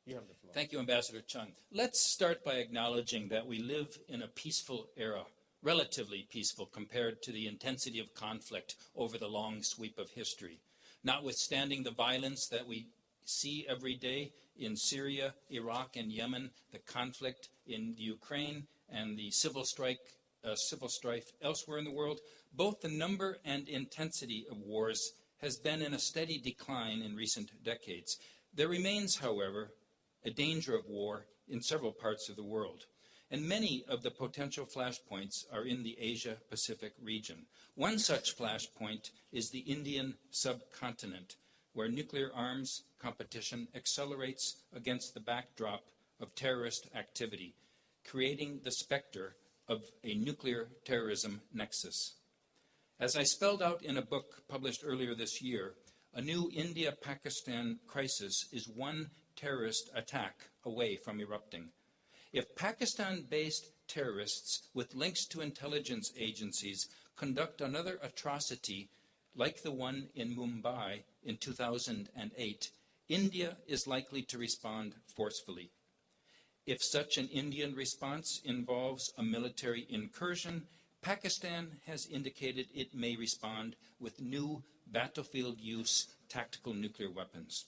You have the floor. Thank you, Ambassador Chung. Let's start by acknowledging that we live in a peaceful era, relatively peaceful compared to the intensity of conflict over the long sweep of history. Notwithstanding the violence that we see every day in Syria, Iraq, and Yemen, the conflict in Ukraine, and the civil strife elsewhere in the world, both the number and intensity of wars has been in a steady decline in recent decades. There remains, however, a danger of war in several parts of the world, and many of the potential flashpoints are in the Asia-Pacific region. One such flashpoint is the Indian subcontinent, where nuclear arms competition accelerates against the backdrop of terrorist activity, creating the specter of a nuclear terrorism nexus. As I spelled out in a book published earlier this year, a new India-Pakistan crisis is one terrorist attack away from erupting. If Pakistan-based terrorists with links to intelligence agencies conduct another atrocity like the one in Mumbai in 2008, India is likely to respond forcefully. If such an Indian response involves a military incursion, Pakistan has indicated it may respond with new battlefield-use tactical nuclear weapons.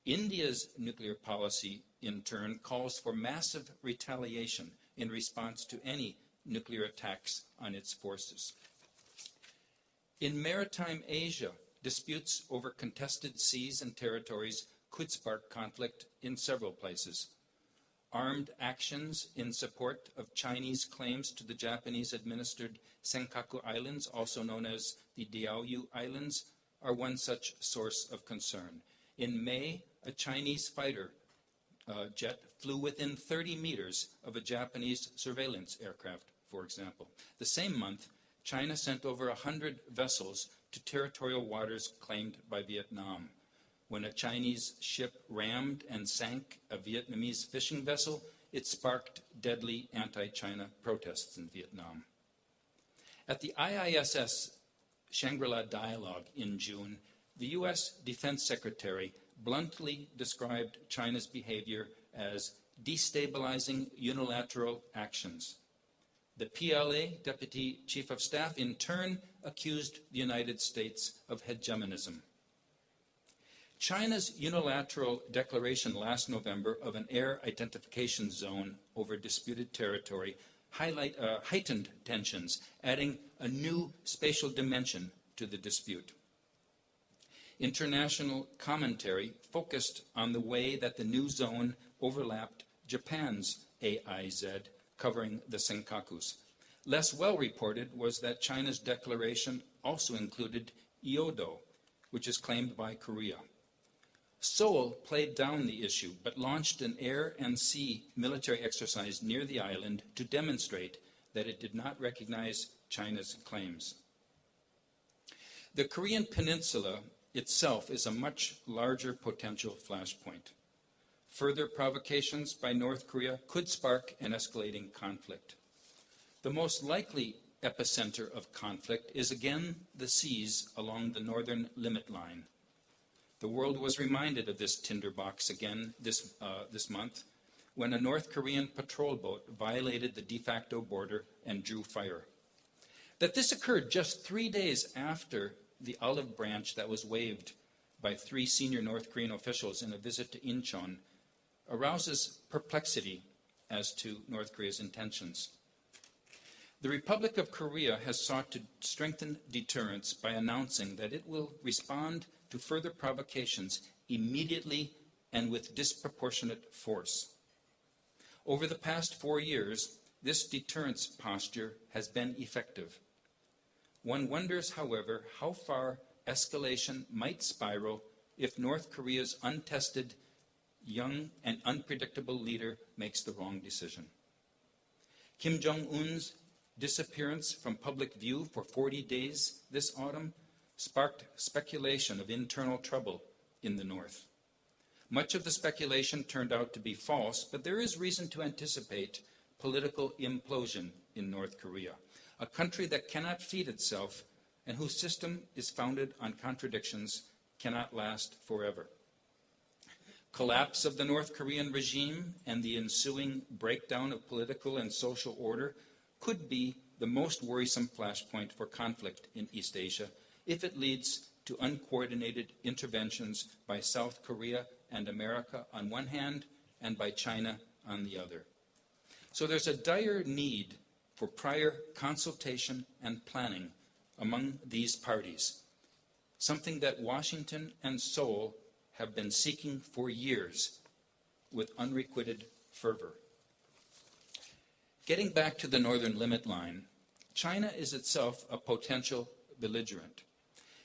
India's nuclear policy, in turn, calls for massive retaliation in response to any nuclear attacks on its forces. In maritime Asia, disputes over contested seas and territories could spark conflict in several places. Armed actions in support of Chinese claims to the Japanese-administered Senkaku Islands, also known as the Diaoyu Islands, are one such source of concern. In May, a Chinese fighter jet flew within 30 meters of a Japanese surveillance aircraft, for example. The same month, China sent over 100 vessels to territorial waters claimed by Vietnam. When a Chinese ship rammed and sank a Vietnamese fishing vessel, it sparked deadly anti-China protests in Vietnam. At the IISS Shangri-La Dialogue in June, the U.S. Defense Secretary bluntly described China's behavior as destabilizing unilateral actions. The PLA Deputy Chief of Staff in turn accused the United States of hegemonism. China's unilateral declaration last November of an air identification zone over disputed territory heightened tensions, adding a new spatial dimension to the dispute. International commentary focused on the way that the new zone overlapped Japan's AIZ, covering the Senkakus. Less well reported was that China's declaration also included Eodo, which is claimed by Korea. Seoul played down the issue, but launched an air and sea military exercise near the island to demonstrate that it did not recognize China's claims. The Korean Peninsula itself is a much larger potential flashpoint. Further provocations by North Korea could spark an escalating conflict. The most likely epicenter of conflict is again the seas along the northern limit line. The world was reminded of this tinderbox again this month when a North Korean patrol boat violated the de facto border and drew fire. That this occurred just 3 days after the olive branch that was waved by 3 senior North Korean officials in a visit to Incheon arouses perplexity as to North Korea's intentions. The Republic of Korea has sought to strengthen deterrence by announcing that it will respond to further provocations immediately and with disproportionate force. Over the past 4 years, this deterrence posture has been effective. One wonders, however, how far escalation might spiral if North Korea's untested, young, and unpredictable leader makes the wrong decision. Kim Jong-un's disappearance from public view for 40 days this autumn sparked speculation of internal trouble in the North. Much of the speculation turned out to be false, but there is reason to anticipate political implosion in North Korea, a country that cannot feed itself and whose system is founded on contradictions cannot last forever. Collapse of the North Korean regime and the ensuing breakdown of political and social order could be the most worrisome flashpoint for conflict in East Asia if it leads to uncoordinated interventions by South Korea and America on one hand and by China on the other. So there's a dire need for prior consultation and planning among these parties, something that Washington and Seoul have been seeking for years with unrequited fervor. Getting back to the northern limit line, China is itself a potential belligerent.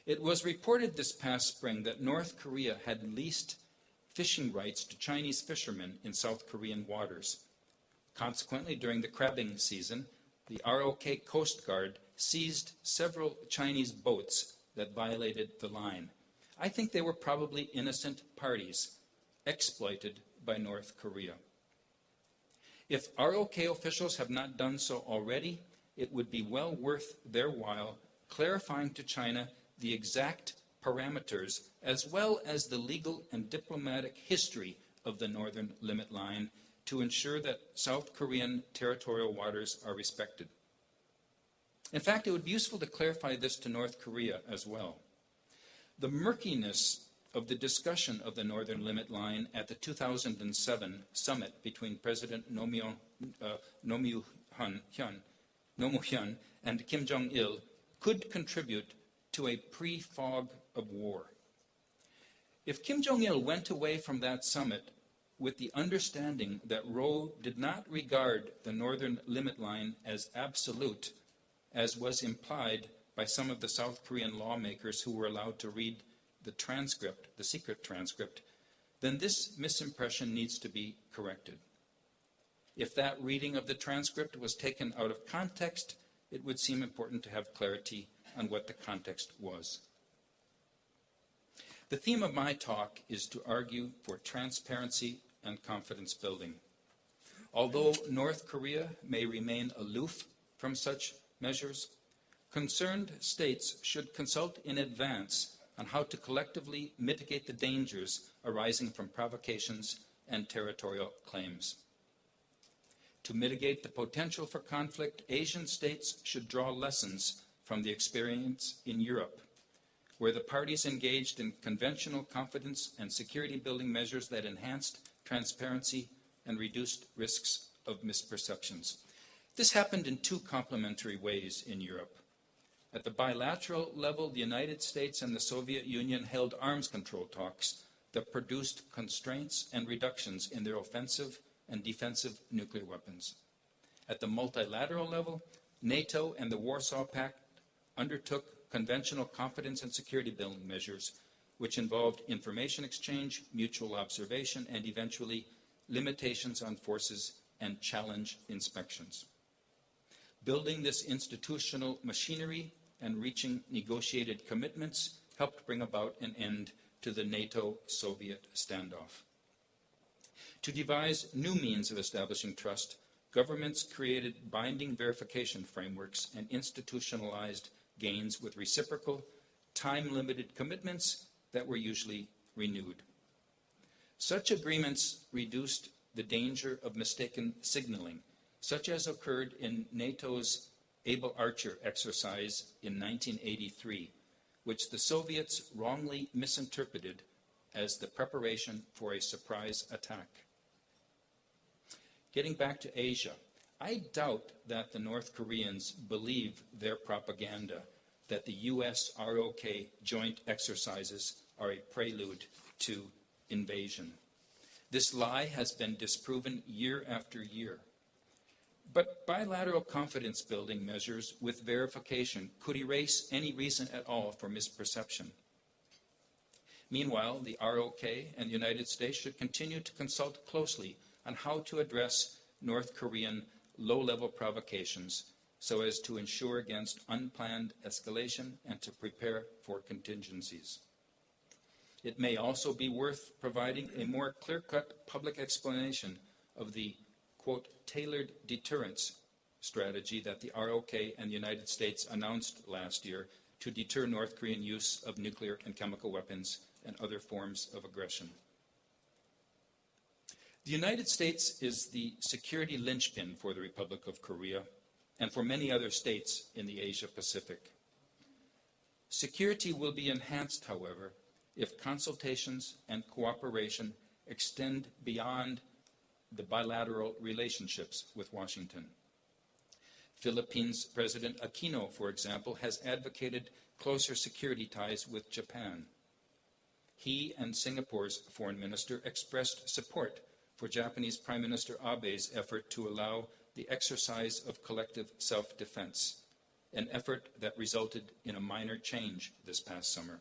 It was reported this past spring that North Korea had leased fishing rights to Chinese fishermen in South Korean waters. Consequently, during the crabbing season, the ROK Coast Guard seized several Chinese boats that violated the line. I think they were probably innocent parties exploited by North Korea. If ROK officials have not done so already, it would be well worth their while clarifying to China the exact parameters as well as the legal and diplomatic history of the northern limit line to ensure that South Korean territorial waters are respected. In fact, it would be useful to clarify this to North Korea as well. The murkiness of the discussion of the northern limit line at the 2007 summit between President Roh Moo-hyun and Kim Jong-il could contribute to a pre-fog of war. If Kim Jong-il went away from that summit with the understanding that Roh did not regard the northern limit line as absolute, as was implied by some of the South Korean lawmakers who were allowed to read the transcript, the secret transcript, then this misimpression needs to be corrected. If that reading of the transcript was taken out of context, it would seem important to have clarity on what the context was. The theme of my talk is to argue for transparency and confidence building. Although North Korea may remain aloof from such measures, concerned states should consult in advance on how to collectively mitigate the dangers arising from provocations and territorial claims. To mitigate the potential for conflict, Asian states should draw lessons from the experience in Europe, where the parties engaged in conventional confidence and security building measures that enhanced transparency and reduced risks of misperceptions. This happened in two complementary ways in Europe. At the bilateral level, the United States and the Soviet Union held arms control talks that produced constraints and reductions in their offensive and defensive nuclear weapons. At the multilateral level, NATO and the Warsaw Pact undertook conventional confidence and security building measures, which involved information exchange, mutual observation, and eventually limitations on forces and challenge inspections. Building this institutional machinery and reaching negotiated commitments helped bring about an end to the NATO-Soviet standoff. To devise new means of establishing trust, governments created binding verification frameworks and institutionalized gains with reciprocal, time-limited commitments that were usually renewed. Such agreements reduced the danger of mistaken signaling, such as occurred in NATO's Able Archer exercise in 1983, which the Soviets wrongly misinterpreted as the preparation for a surprise attack. Getting back to Asia, I doubt that the North Koreans believe their propaganda that the US ROK joint exercises are a prelude to invasion. This lie has been disproven year after year. But bilateral confidence building measures with verification could erase any reason at all for misperception. Meanwhile, the ROK and the United States should continue to consult closely on how to address North Korean low-level provocations so as to ensure against unplanned escalation and to prepare for contingencies. It may also be worth providing a more clear-cut public explanation of the, quote, tailored deterrence strategy that the ROK and the United States announced last year to deter North Korean use of nuclear and chemical weapons and other forms of aggression. The United States is the security linchpin for the Republic of Korea and for many other states in the Asia-Pacific. Security will be enhanced, however, if consultations and cooperation extend beyond the bilateral relationships with Washington. Philippines President Aquino, for example, has advocated closer security ties with Japan. He and Singapore's foreign minister expressed support for Japanese Prime Minister Abe's effort to allow the exercise of collective self-defense, an effort that resulted in a minor change this past summer.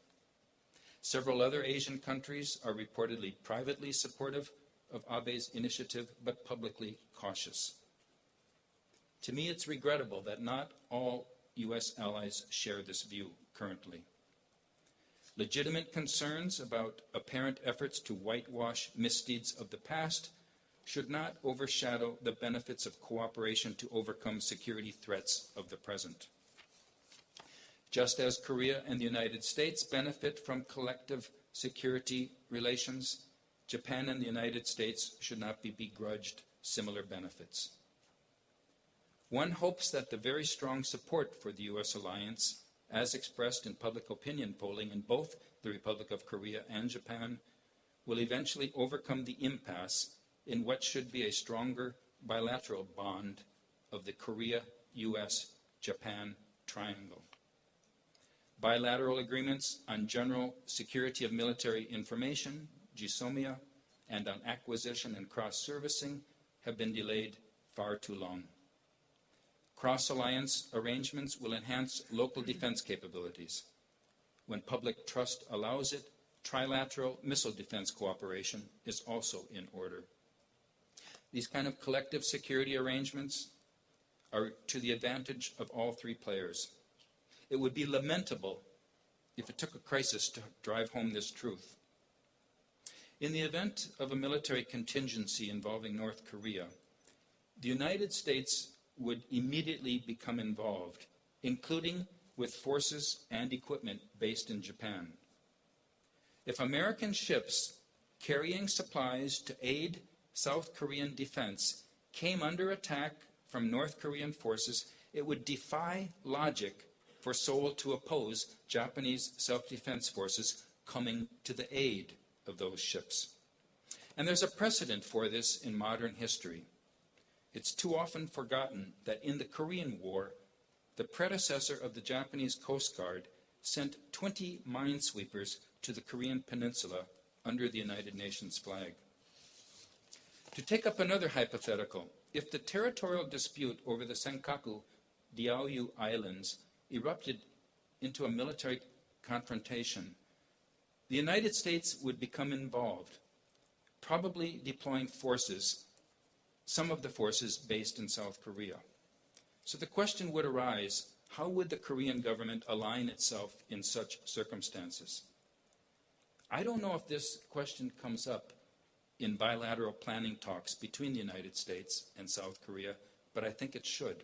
Several other Asian countries are reportedly privately supportive of Abe's initiative, but publicly cautious. To me, it's regrettable that not all U.S. allies share this view currently. Legitimate concerns about apparent efforts to whitewash misdeeds of the past should not overshadow the benefits of cooperation to overcome security threats of the present. Just as Korea and the United States benefit from collective security relations, Japan and the United States should not be begrudged similar benefits. One hopes that the very strong support for the U.S. alliance, as expressed in public opinion polling in both the Republic of Korea and Japan, will eventually overcome the impasse in what should be a stronger bilateral bond of the Korea-U.S.-Japan triangle. Bilateral agreements on general security of military information, GSOMIA, and on acquisition and cross-servicing have been delayed far too long. Cross-alliance arrangements will enhance local defense capabilities. When public trust allows it, trilateral missile defense cooperation is also in order. These kind of collective security arrangements are to the advantage of all three players. It would be lamentable if it took a crisis to drive home this truth. In the event of a military contingency involving North Korea, the United States would immediately become involved, including with forces and equipment based in Japan. If American ships carrying supplies to aid South Korean defense came under attack from North Korean forces, it would defy logic for Seoul to oppose Japanese self-defense forces coming to the aid of those ships. And there's a precedent for this in modern history. It's too often forgotten that in the Korean War, the predecessor of the Japanese Coast Guard sent 20 minesweepers to the Korean peninsula under the United Nations flag. To take up another hypothetical, if the territorial dispute over the Senkaku Diaoyu Islands erupted into a military confrontation, the United States would become involved, probably deploying forces, some of the forces based in South Korea. So the question would arise, how would the Korean government align itself in such circumstances? I don't know if this question comes up in bilateral planning talks between the United States and South Korea, but I think it should.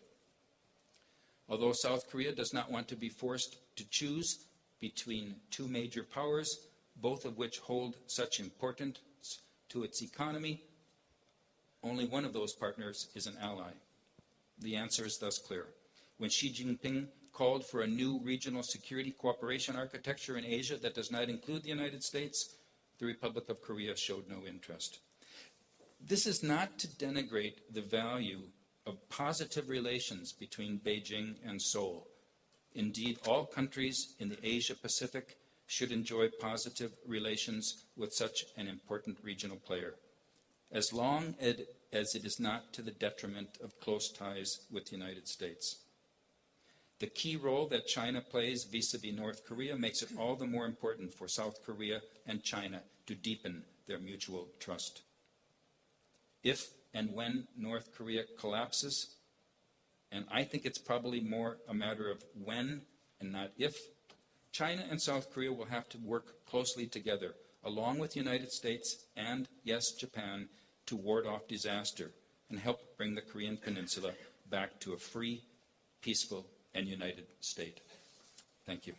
Although South Korea does not want to be forced to choose between two major powers, both of which hold such importance to its economy, only one of those partners is an ally. The answer is thus clear. When Xi Jinping called for a new regional security cooperation architecture in Asia that does not include the United States, the Republic of Korea showed no interest. This is not to denigrate the value of positive relations between Beijing and Seoul. Indeed, all countries in the Asia-Pacific should enjoy positive relations with such an important regional player, as long as it is not to the detriment of close ties with the United States. The key role that China plays vis-à-vis North Korea makes it all the more important for South Korea and China to deepen their mutual trust. If and when North Korea collapses, and I think it's probably more a matter of when and not if, China and South Korea will have to work closely together, along with the United States and, yes, Japan, to ward off disaster and help bring the Korean Peninsula back to a free, peaceful, and united state. Thank you.